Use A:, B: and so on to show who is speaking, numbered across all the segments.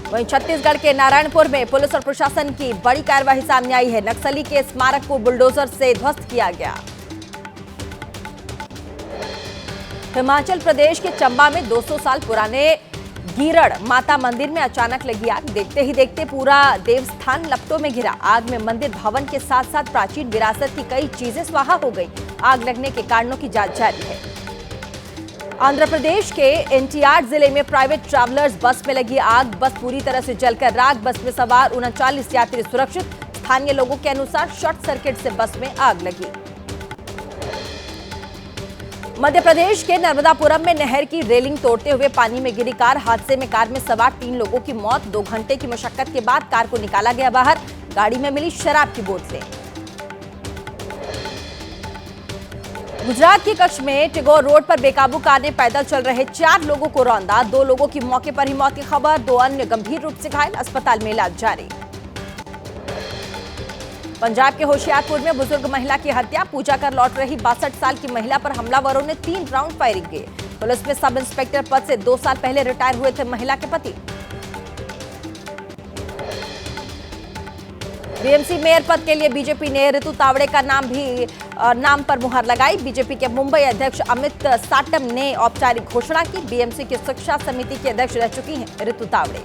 A: वहीं छत्तीसगढ़ के नारायणपुर में पुलिस और प्रशासन की बड़ी कार्रवाई सामने आई है। नक्सली के स्मारक को बुलडोजर से ध्वस्त किया गया। हिमाचल प्रदेश के चंबा में 200 साल पुराने गीरड़ माता मंदिर में अचानक लगी आग। देखते ही देखते पूरा देवस्थान लपटों में घिरा। आग में मंदिर भवन के साथ साथ प्राचीन विरासत की कई चीजें स्वाहा हो गई। आग लगने के कारणों की जांच जारी है। आंध्र प्रदेश के एनटीआर जिले में प्राइवेट ट्रैवलर्स बस में लगी आग। बस पूरी तरह से जलकर राख। बस में सवार 39 यात्री सुरक्षित। स्थानीय लोगों के अनुसार शॉर्ट सर्किट से बस में आग लगी। मध्य प्रदेश के नर्मदापुरम में नहर की रेलिंग तोड़ते हुए पानी में गिरी कार। हादसे में कार में सवार 3 लोगों की मौत। 2 घंटे की मशक्कत के बाद कार को निकाला गया बाहर। गाड़ी में मिली शराब की बोतलें। गुजरात के कच्छ में टिगोर रोड पर बेकाबू कार ने पैदल चल रहे 4 लोगों को रौंदा। 2 लोगों की मौके पर ही मौत की खबर। 2 अन्य गंभीर रूप से घायल। अस्पताल में इलाज जारी। पंजाब के होशियारपुर में बुजुर्ग महिला की हत्या। पूजा कर लौट रही 62 साल की महिला पर हमलावरों ने 3 राउंड फायरिंग की। पुलिस में सब इंस्पेक्टर पद से 2 साल पहले रिटायर हुए थे महिला के पति। बीएमसी मेयर पद के लिए बीजेपी ने ऋतु तावड़े का नाम पर मुहर लगाई। बीजेपी के मुंबई अध्यक्ष अमित साटम ने औपचारिक घोषणा की। बीएमसी की शिक्षा समिति की अध्यक्ष रह चुकी हैं ऋतु तावड़े।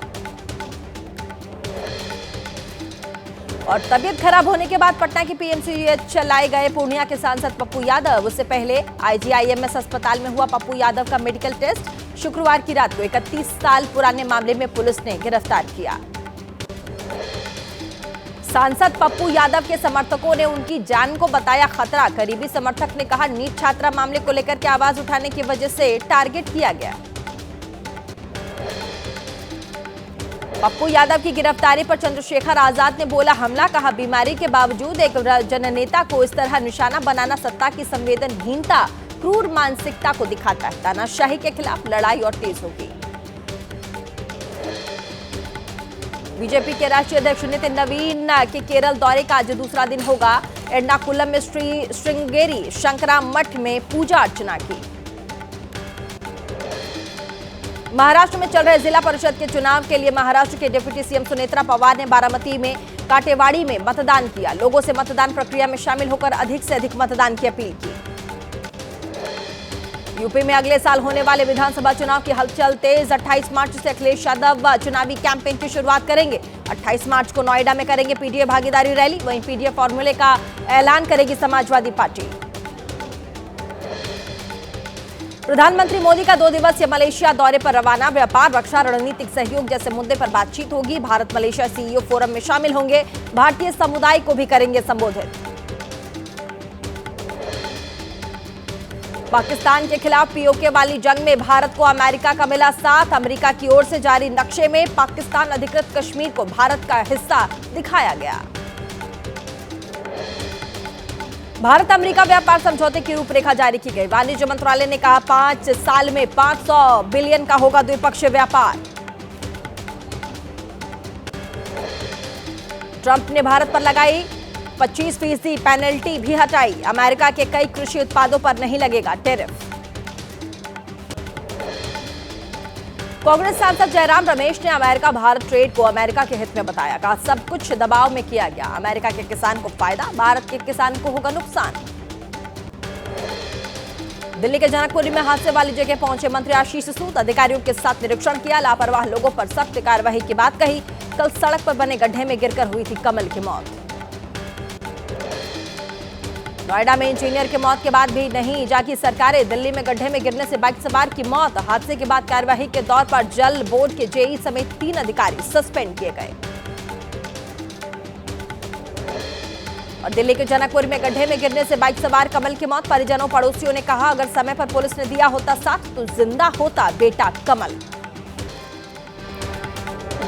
A: और तबीयत खराब होने के बाद पटना की पीएमसीएच लाए गए पूर्णिया के सांसद पप्पू यादव। उससे पहले आईजीआईएमएस अस्पताल में हुआ पप्पू यादव का मेडिकल टेस्ट। शुक्रवार की रात को 31 साल पुराने मामले में पुलिस ने गिरफ्तार किया। सांसद पप्पू यादव के समर्थकों ने उनकी जान को बताया खतरा। करीबी समर्थक ने कहा नीट छात्रा मामले को लेकर के आवाज उठाने की वजह से टारगेट किया गया। पप्पू यादव की गिरफ्तारी पर चंद्रशेखर आजाद ने बोला हमला। कहा बीमारी के बावजूद एक जननेता को इस तरह निशाना बनाना सत्ता की संवेदनहीनता, क्रूर मानसिकता को दिखाता है। तानाशाही के खिलाफ लड़ाई और तेज होगी। बीजेपी के राष्ट्रीय अध्यक्ष नितिन नवीन के केरल दौरे का आज दूसरा दिन होगा। एर्नाकुलम में श्री श्रृंगेरी शंकरा मठ में पूजा अर्चना की। महाराष्ट्र में चल रहे जिला परिषद के चुनाव के लिए महाराष्ट्र के डिप्टी सीएम सुनेत्रा पवार ने बारामती में काटेवाड़ी में मतदान किया। लोगों से मतदान प्रक्रिया में शामिल होकर अधिक से अधिक मतदान की अपील की। यूपी में अगले साल होने वाले विधानसभा चुनाव की हलचल तेज। 28 मार्च से अखिलेश यादव चुनावी कैंपेन की शुरुआत करेंगे। 28 मार्च को नोएडा में करेंगे पीडीए भागीदारी रैली। वहीं पीडीए फॉर्मूले का ऐलान करेगी समाजवादी पार्टी। प्रधानमंत्री मोदी का 2 दिवसीय मलेशिया दौरे पर रवाना। व्यापार, रक्षा, रणनीतिक सहयोग जैसे मुद्दे पर बातचीत होगी। भारत मलेशिया सीईओ फोरम में शामिल होंगे। भारतीय समुदाय को भी करेंगे संबोधित। पाकिस्तान के खिलाफ पीओके वाली जंग में भारत को अमेरिका का मिला साथ। अमेरिका की ओर से जारी नक्शे में पाकिस्तान अधिकृत कश्मीर को भारत का हिस्सा दिखाया गया। भारत अमेरिका व्यापार समझौते की रूपरेखा जारी की गई। वाणिज्य मंत्रालय ने कहा 5 साल में 500 बिलियन का होगा द्विपक्षीय व्यापार। ट्रंप ने भारत पर लगाई 25% पेनल्टी भी हटाई। अमेरिका के कई कृषि उत्पादों पर नहीं लगेगा टैरिफ। कांग्रेस सांसद जयराम रमेश ने अमेरिका भारत ट्रेड को अमेरिका के हित में बताया। कहा सब कुछ दबाव में किया गया। अमेरिका के किसान को फायदा, भारत के किसान को होगा नुकसान। दिल्ली के जनकपुरी में हादसे वाली जगह पहुंचे मंत्री आशीष सूद। अधिकारियों के साथ निरीक्षण किया। लापरवाह लोगों पर सख्त कार्रवाई की बात कही। कल सड़क पर बने गड्ढे में गिरकर हुई थी कमल की मौत। नोएडा में इंजीनियर की मौत के बाद भी नहीं जागी सरकारें। दिल्ली में गड्ढे में गिरने से बाइक सवार की मौत। हादसे के बाद कार्यवाही के दौर पर जल बोर्ड के जेई समेत 3 अधिकारी सस्पेंड किए गए। और दिल्ली के जनकपुर में गड्ढे में गिरने से बाइक सवार कमल की मौत। परिजनों पड़ोसियों ने कहा अगर समय पर पुलिस ने दिया होता साथ तो जिंदा होता बेटा कमल।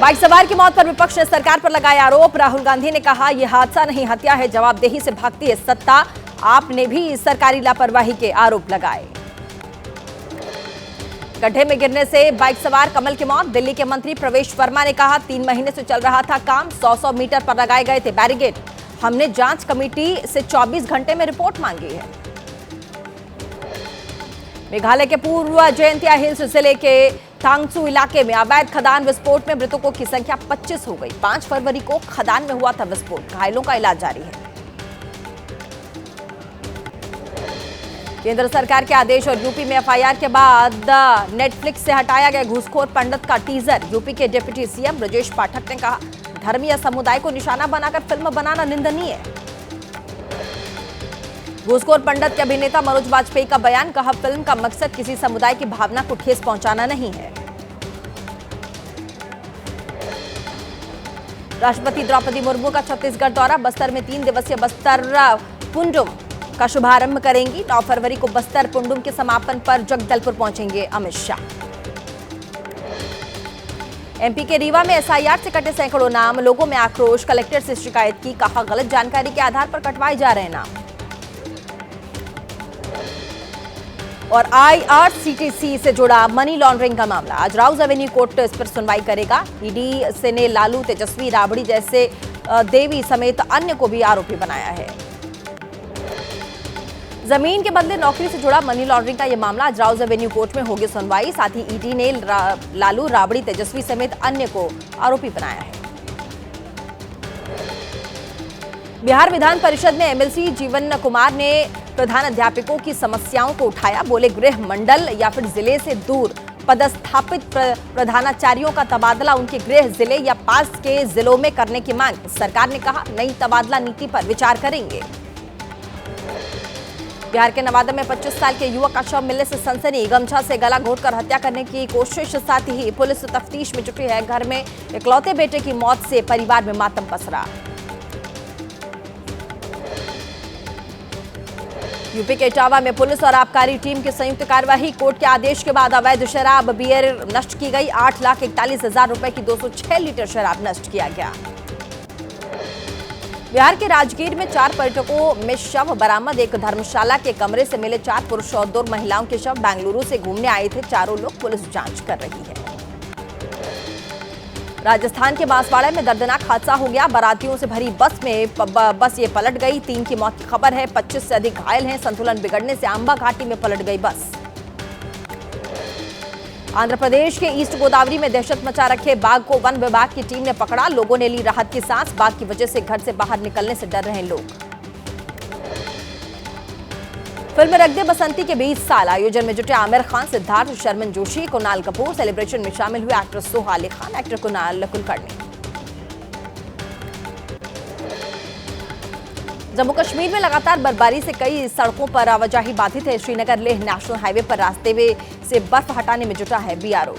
A: बाइक सवार की मौत पर विपक्ष ने सरकार पर लगाया आरोप। राहुल गांधी ने कहा यह हादसा नहीं हत्या है। जवाबदेही से भागती है सत्ता। आपने भी सरकारी लापरवाही के आरोप लगाए। गड्ढे में गिरने से बाइक सवार कमल की मौत। दिल्ली के मंत्री प्रवेश वर्मा ने कहा 3 महीने से चल रहा था काम। 100 मीटर पर लगाए गए थे बैरिकेड। हमने जांच कमेटी से 24 घंटे में रिपोर्ट मांगी है। मेघालय के पूर्व जयंतिया हिल्स जिले के तांगसू इलाके में अवैध खदान विस्फोट में मृतकों की संख्या 25 हो गई। 5 फरवरी को खदान में हुआ था विस्फोट, घायलों का इलाज जारी है। केंद्र सरकार के आदेश और यूपी में एफआईआर के बाद नेटफ्लिक्स से हटाया गया घूसखोर पंडित का टीजर। यूपी के डिप्टी सीएम ब्रजेश पाठक ने कहा, धर्मीय समुदाय को निशाना बनाकर फिल्म बनाना निंदनीय है। घूसखोर पंडित के अभिनेता मनोज वाजपेयी का बयान, कहा फिल्म का मकसद किसी समुदाय की भावना को ठेस पहुंचाना नहीं है। राष्ट्रपति द्रौपदी मुर्मू का छत्तीसगढ़ दौरा, बस्तर में 3 दिवसीय बस्तर पुंडुम का शुभारंभ करेंगी। 9 फरवरी को बस्तर पुंडुम के समापन पर जगदलपुर पहुंचेंगे अमित शाह। एमपी के रीवा में एसआईआर से कटे सैकड़ों नाम, लोगों में आक्रोश, कलेक्टर से शिकायत की, कहा गलत जानकारी के आधार पर कटवाए जा रहे नाम। और आईआरसीटीसी से जुड़ा मनी लॉन्ड्रिंग का मामला, आज राउज एवेन्यू कोर्ट इस पर सुनवाई करेगा। ईडी से ने लालू, तेजस्वी, राबड़ी जैसे देवी समेत अन्य को भी आरोपी बनाया है। जमीन के बदले नौकरी से जुड़ा मनी लॉन्ड्रिंग का यह मामला आज राउज एवेन्यू कोर्ट में होगी सुनवाई। साथ ही ईडी ने लालू, राबड़ी, तेजस्वी समेत अन्य को आरोपी बनाया है। बिहार विधान परिषद में एमएलसी जीवन कुमार ने प्रधान अध्यापकों की समस्याओं को उठाया। बोले, गृह मंडल या फिर जिले से दूर पदस्थापित प्रधानाचार्यों का तबादला उनके गृह जिले या पास के जिलों में करने की मांग। सरकार ने कहा, नई तबादला नीति पर विचार करेंगे। बिहार के नवादा में 25 साल के युवक का शव मिलने से सनसनी, गमछा से गला घोंटकर हत्या करने की कोशिश, साथ ही पुलिस तफ्तीश में जुटी है। घर में इकलौते बेटे की मौत से परिवार में मातम पसरा। यूपी के इटावा में पुलिस और आबकारी टीम की संयुक्त कार्यवाही, कोर्ट के आदेश के बाद अवैध शराब बियर नष्ट की गई। 8,41,000 रुपए की 206 लीटर शराब नष्ट किया गया। बिहार के राजगीर में 4 पर्यटकों में शव बरामद, एक धर्मशाला के कमरे से मिले 4 पुरुष और 2 महिलाओं के शव। बेंगलुरु से घूमने आए थे चारों लोग, पुलिस जांच कर रही है। राजस्थान के बांसवाड़ा में दर्दनाक हादसा हो गया, बारातियों से भरी बस ये पलट गई। 3 की मौत की खबर है, 25 से अधिक घायल हैं। संतुलन बिगड़ने से अंबा घाटी में पलट गई बस। आंध्र प्रदेश के ईस्ट गोदावरी में दहशत मचा रखे बाघ को वन विभाग की टीम ने पकड़ा। लोगों ने ली राहत की सांस, बाघ की वजह से घर से बाहर निकलने से डर रहे लोग। फिल्म रख दे बसंती के 20 साल आयोजन में जुटे आमिर खान, सिद्धार्थ, शर्मन जोशी, कुणाल कपूर। सेलिब्रेशन में शामिल हुए एक्टर सोहा अली खान, एक्टर कुणाल कुलकर्णी। जम्मू कश्मीर में लगातार बर्फबारी से कई सड़कों पर आवाजाही बाधित है। श्रीनगर लेह नेशनल हाईवे पर रास्ते से बर्फ हटाने में जुटा है बीआरओ।